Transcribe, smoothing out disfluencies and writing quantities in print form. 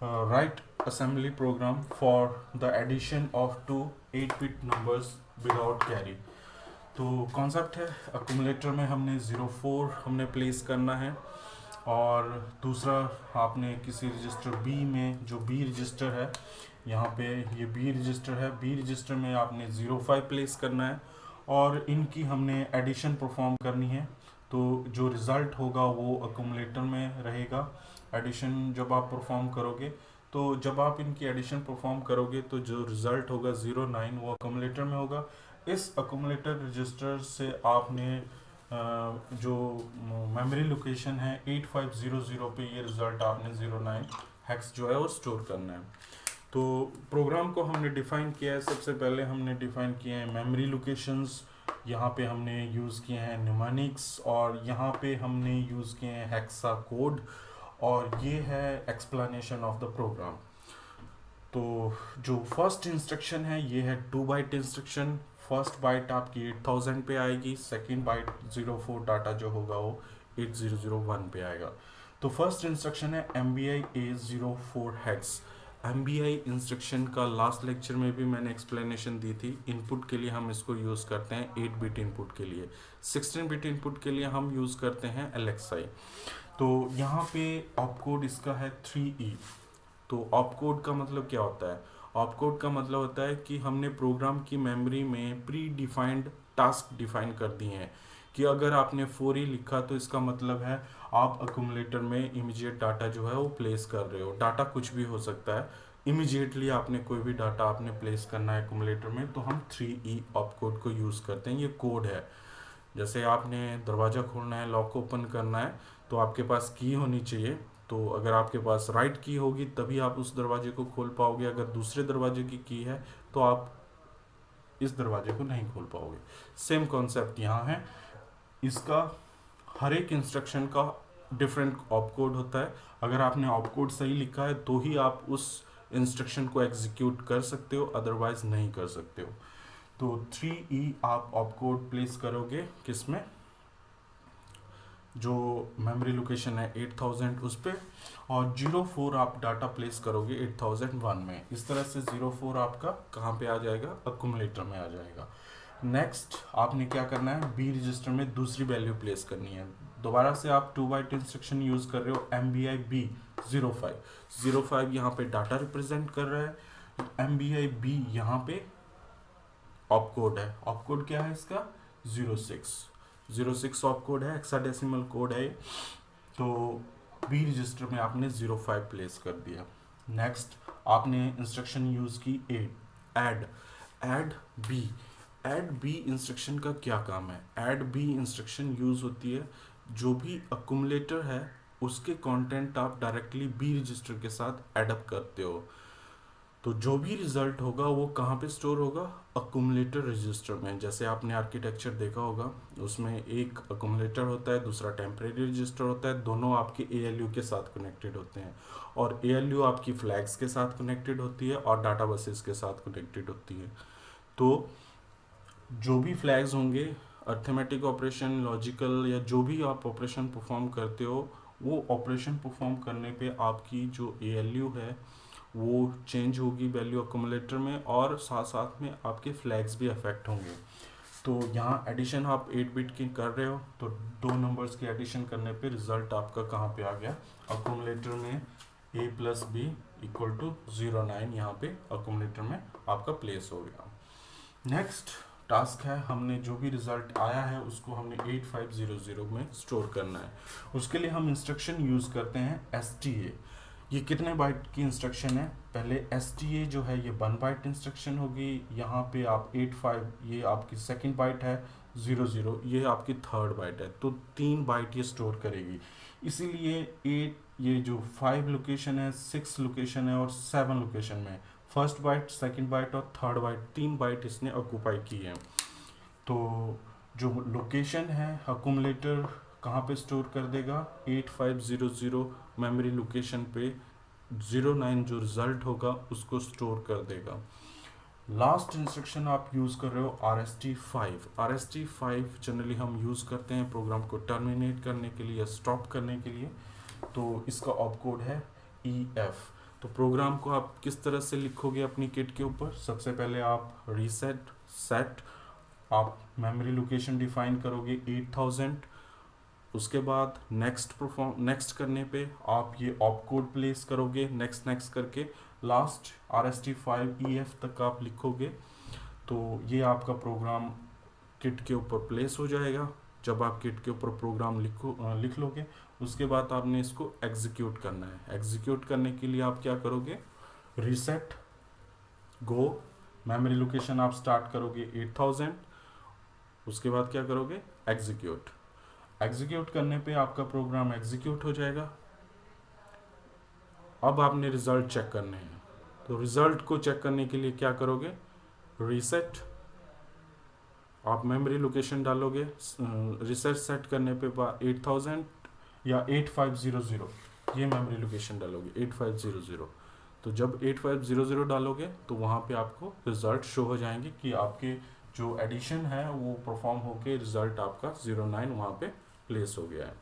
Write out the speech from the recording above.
write assembly program for the addition of two 8-bit numbers without carry। तो concept है accumulator में हमने 04 हमने प्लेस करना है, और दूसरा आपने किसी रजिस्टर बी में, जो बी रजिस्टर है यहाँ पे, ये बी रजिस्टर है, बी रजिस्टर में आपने 05 प्लेस करना है और इनकी हमने एडिशन परफॉर्म करनी है। तो जो रिज़ल्ट होगा वो अक्यूमुलेटर में रहेगा। एडिशन जब आप परफॉर्म करोगे, तो जब आप इनकी एडिशन परफॉर्म करोगे तो जो रिज़ल्ट होगा 09 वो अक्यूमुलेटर में होगा। इस अक्यूमुलेटर रजिस्टर से आपने जो मेमोरी लोकेशन है 8500 पे ये रिज़ल्ट आपने 09 हेक्स जो है वो स्टोर करना है। तो प्रोग्राम को हमने डिफ़ाइन किया है। सबसे पहले हमने डिफ़ाइन किए हैं मेमोरी लोकेशंस, यहाँ पे हमने यूज़ किए हैं न्यूमेरिक्स, और यहाँ पे हमने यूज़ किए हैं हेक्सा कोड, और ये है एक्सप्लेनेशन ऑफ द प्रोग्राम। तो जो फर्स्ट इंस्ट्रक्शन है ये है 2 बाइट इंस्ट्रक्शन। फर्स्ट बाइट आपकी 8000 पे आएगी, सेकंड बाइट 04 डाटा जो होगा वो 8001 पे आएगा। तो फर्स्ट इंस्ट्रक्शन है MBI A04 hex. MBI instruction का लास्ट लेक्चर में भी मैंने एक्सप्लेनेशन दी थी। इनपुट के लिए हम इसको यूज़ करते हैं 8 बिट इनपुट के लिए, 16 बिट इनपुट के लिए हम यूज़ करते हैं LXI। तो यहाँ पे ऑपकोड इसका है 3E। तो ऑपकोड का मतलब क्या होता है? ऑपकोड का मतलब होता है कि हमने प्रोग्राम की मेमोरी में प्री डिफाइंड टास्क डिफाइन कर दिए हैं, कि अगर आपने 4E लिखा तो इसका मतलब है आप अक्यूमुलेटर में इमीडिएट डाटा जो है वो प्लेस कर रहे हो। डाटा कुछ भी हो सकता है, इमीडिएटली आपने कोई भी डाटा आपने प्लेस करना है अक्यूमुलेटर में, तो हम 3E ऑपकोड को यूज़ करते हैं। ये कोड है। जैसे आपने दरवाज़ा खोलना है, लॉक ओपन करना है, तो आपके पास की होनी चाहिए। तो अगर आपके पास राइट की होगी तभी आप उस दरवाजे को खोल पाओगे। अगर दूसरे दरवाजे की है तो आप इस दरवाजे को नहीं खोल पाओगे। सेम कॉन्सेप्ट यहाँ है। इसका हर एक इंस्ट्रक्शन का डिफरेंट ऑपकोड होता है। अगर आपने ऑपकोड सही लिखा है तो ही आप उस इंस्ट्रक्शन को एग्जीक्यूट कर सकते हो, अदरवाइज नहीं कर सकते हो। तो 3E आप ऑपकोड प्लेस करोगे किसमें, जो मेमोरी लोकेशन है 8000 उस पर, और 04 आप डाटा प्लेस करोगे 8001 में। इस तरह से 04 आपका कहाँ पे आ जाएगा? अक्यूमुलेटर में आ जाएगा। नेक्स्ट आपने क्या करना है, बी रजिस्टर में दूसरी वैल्यू प्लेस करनी है। दोबारा से आप 2 बाइट इंस्ट्रक्शन यूज़ कर रहे हो। MBI B05 यहाँ पे डाटा रिप्रेजेंट कर रहा है। MBI B यहाँ पे ऑपकोड है। ऑपकोड क्या है इसका? 06 ऑपकोड है, हेक्साडेसिमल कोड है। तो बी रजिस्टर में आपने 05 प्लेस कर दिया। नेक्स्ट आपने इंस्ट्रक्शन यूज़ की ऐड बी इंस्ट्रक्शन का क्या काम है? ऐड बी इंस्ट्रक्शन यूज़ होती है, जो भी अक्यूमुलेटर है उसके कंटेंट आप डायरेक्टली बी रजिस्टर के साथ एडअप करते हो। तो जो भी रिजल्ट होगा वो कहाँ पे स्टोर होगा? अक्यूमुलेटर रजिस्टर में। जैसे आपने आर्किटेक्चर देखा होगा, उसमें एक अक्यूमुलेटर होता है, दूसरा टेम्परेरी रजिस्टर होता है। दोनों आपके ALU के साथ कनेक्टेड होते हैं, और ALU आपकी फ्लैग्स के साथ कनेक्टेड होती है और डाटा बसेस के साथ कनेक्टेड होती है। तो जो भी फ्लैग्स होंगे, अर्थमेटिक ऑपरेशन, लॉजिकल, या जो भी आप ऑपरेशन परफॉर्म करते हो, वो ऑपरेशन परफॉर्म करने पे आपकी जो ALU है वो चेंज होगी वैल्यू अक्यूमुलेटर में, और साथ साथ में आपके फ्लैग्स भी अफेक्ट होंगे। तो यहाँ एडिशन आप 8 बिट की कर रहे हो, तो दो नंबर्स की एडिशन करने पे रिजल्ट आपका कहाँ पे आ गया? अक्यूमुलेटर में A+B = 09 यहाँ पे अक्यूमुलेटर में आपका प्लेस हो गया। नेक्स्ट टास्क है, हमने जो भी रिजल्ट आया है उसको हमने 8500 में स्टोर करना है। उसके लिए हम इंस्ट्रक्शन यूज़ करते हैं STA। ये कितने बाइट की इंस्ट्रक्शन है? पहले STA जो है ये 1 बाइट इंस्ट्रक्शन होगी। यहाँ पे आप 85, ये आपकी सेकंड बाइट है। 00 ये आपकी थर्ड बाइट है। तो 3 बाइट ये स्टोर करेगी। इसीलिए 8, ये जो 5 लोकेशन है, 6 लोकेशन है और 7 लोकेशन में फर्स्ट बाइट, सेकंड बाइट और थर्ड बाइट, 3 बाइट इसने ऑक्यूपाई की है। तो जो लोकेशन है अक्यूमुलेटर कहाँ पे स्टोर कर देगा? 8500 मेमोरी लोकेशन पे 09 जो रिजल्ट होगा उसको स्टोर कर देगा। लास्ट इंस्ट्रक्शन आप यूज़ कर रहे हो RST5। RST5 जनरली हम यूज़ करते हैं प्रोग्राम को टर्मिनेट करने के लिए या स्टॉप करने के लिए। तो इसका ऑपकोड है EF। तो प्रोग्राम को आप किस तरह से लिखोगे अपनी किट के ऊपर? सबसे पहले आप रीसेट सेट, आप मेमोरी लोकेशन डिफाइन करोगे 8000। उसके बाद नेक्स्ट करने पे आप ये ऑप कोड प्लेस करोगे, नेक्स्ट नेक्स्ट करके लास्ट RST5EF तक आप लिखोगे। तो ये आपका प्रोग्राम किट के ऊपर प्लेस हो जाएगा। जब आप किट के ऊपर प्रोग्राम लिख लोगे, उसके बाद आपने इसको एग्जीक्यूट करना है। एग्जीक्यूट करने के लिए आप क्या करोगे? रीसेट गो, मेमोरी लोकेशन आप स्टार्ट करोगे 8000। उसके बाद क्या करोगे? एग्जीक्यूट। एग्जीक्यूट करने पे आपका प्रोग्राम एग्जीक्यूट हो जाएगा। अब आपने रिजल्ट चेक करने हैं, तो रिजल्ट को चेक करने के लिए क्या करोगे? रीसेट, आप मेमोरी लोकेशन डालोगे, रीसेट सेट करने पे 8000 या 8500 ये मेमोरी लोकेशन डालोगे 8500। तो जब 8500 डालोगे तो वहाँ पे आपको रिजल्ट शो हो जाएंगे कि आपके जो एडिशन है वो परफॉर्म होके रिजल्ट आपका 09 वहाँ पे प्लेस हो गया है।